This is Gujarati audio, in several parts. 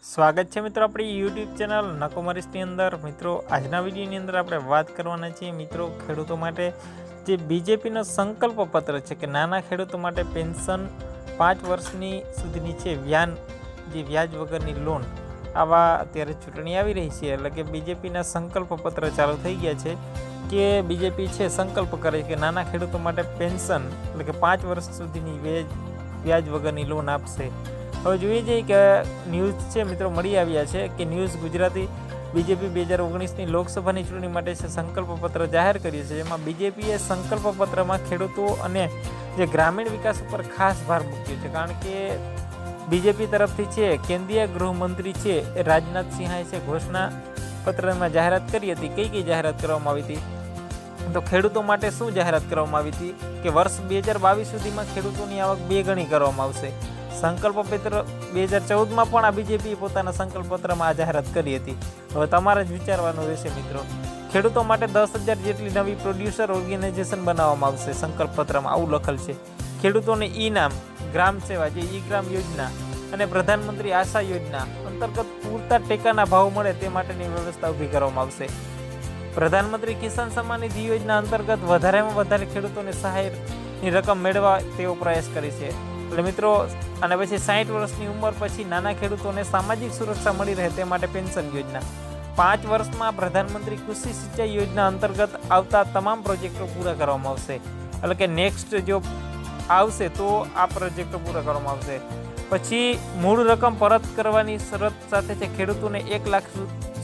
સ્વાગત છે મિત્રો આપણી યુટ્યુબ ચેનલ નકોમરીસની અંદર। મિત્રો આજના વિડીયોની અંદર આપણે વાત કરવાના છીએ મિત્રો ખેડૂતો માટે જે બીજેપીનો સંકલ્પ પત્ર છે કે નાના ખેડૂતો માટે પેન્શન 5 વર્ષની સુધીની છે વ્યાજ વગરની લોન। આવા અત્યારે ચૂંટણી આવી રહી છે એટલે કે બીજેપીના સંકલ્પ પત્ર ચાલુ થઈ ગયા છે કે બીજેપી છે સંકલ્પ કરે કે નાના ખેડૂતો માટે પેન્શન એટલે કે 5 વર્ષ સુધીની વ્યાજ વગરની લોન આપશે। હવે જોઈએ છીએ કે ન્યૂઝ છે મિત્રો મળી આવ્યા છે કે ન્યૂઝ ગુજરાતી બીજેપી 2019ની લોકસભાની ચૂંટણી માટે છે સંકલ્પ પત્ર જાહેર કર્યું છે, જેમાં બીજેપીએ સંકલ્પ પત્રમાં ખેડૂતો અને જે ગ્રામીણ વિકાસ ઉપર ખાસ ભાર મૂક્યો છે। કારણ કે બીજેપી તરફથી છે કેન્દ્રીય ગૃહમંત્રી છે રાજનાથ સિંહે છે ઘોષણા પત્રમાં જાહેરાત કરી હતી। કઈ જાહેરાત કરવામાં આવી હતી તો ખેડૂતો માટે શું જાહેરાત કરવામાં આવી હતી કે વર્ષ 2022 સુધીમાં ખેડૂતોની આવક 2 ગણી કરવામાં આવશે। સંકલ્પ પત્ર 2014માં પણ આ બીજેપીએ પોતાના સંકલ્પ પત્રમાં આ જાહેરાત કરી હતી। હવે તમારે જ વિચારવાનું રહેશે મિત્રો, ખેડૂતો માટે 10,000 જેટલી નવી પ્રોડ્યુસર ઓર્ગેનાઇઝેશન બનાવવામાં આવશે। સંકલ્પ પત્રમાં આવું લખેલ છે। ખેડૂતોને ઈ-નામ, ગ્રામ સેવા જે ઈ-ગ્રામ યોજના અને પ્રધાનમંત્રી આશા યોજના અંતર્ગત પૂરતા ટેકાના ભાવ મળે તે માટેની વ્યવસ્થા ઊભી કરવામાં આવશે। પ્રધાનમંત્રી કિસાન સન્માન નિધિ યોજના અંતર્ગત વધારેમાં વધારે ખેડૂતોને સહાયની રકમ મેળવવા તેવો પ્રયાસ કરે છે। એટલે મિત્રો અને પછી 60 વર્ષની ઉંમર પછી નાના ખેડૂતોને સામાજિક સુરક્ષા મળી રહે તે માટે પેન્શન યોજના। 5 વર્ષમાં પ્રધાનમંત્રી કૃષિ સિંચાઈ યોજના અંતર્ગત આવતા તમામ પ્રોજેક્ટો પૂરા કરવામાં આવશે। એટલે કે નેક્સ્ટ જો આવશે તો આ પ્રોજેક્ટો પૂરા કરવામાં આવશે। પછી મૂળ રકમ પરત કરવાની શરત સાથે છે ખેડૂતોને 1 લાખ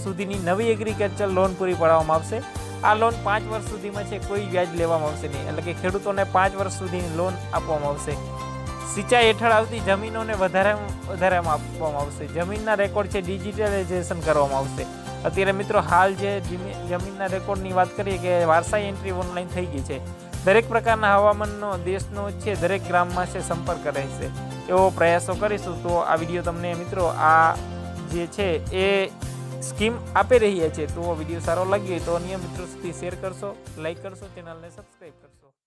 સુધીની નવી એગ્રીકલ્ચર લોન પૂરી પાડવામાં આવશે। આ લોન 5 વર્ષ સુધીમાં છે કોઈ વ્યાજ લેવામાં આવશે નહીં, એટલે કે ખેડૂતોને 5 વર્ષ સુધીની લોન આપવામાં આવશે। સિંચાઈ હેઠળ આવતી જમીનોને વધારેમાં આપવામાં આવશે। જમીનના રેકોર્ડ છે ડિજિટલાઇઝેશન કરવામાં આવશે। અત્યારે મિત્રો હાલ જે જમીનના રેકોર્ડની વાત કરીએ કે વારસાઈ એન્ટ્રી ઓનલાઈન થઈ ગઈ છે। દરેક પ્રકારના હવામાનનો દેશનો છે દરેક ગ્રામમાં છે સંપર્ક રહેશે એવો પ્રયાસો કરીશું। તો આ વિડીયો તમને મિત્રો આ જે છે એ સ્કીમ આપી રહ્યા છે, તો વિડીયો સારો લાગ્યો હોય તો અન્ય મિત્રો સુધી શેર કરશો, લાઈક કરશો, ચેનલને સબસ્ક્રાઈબ કરશો।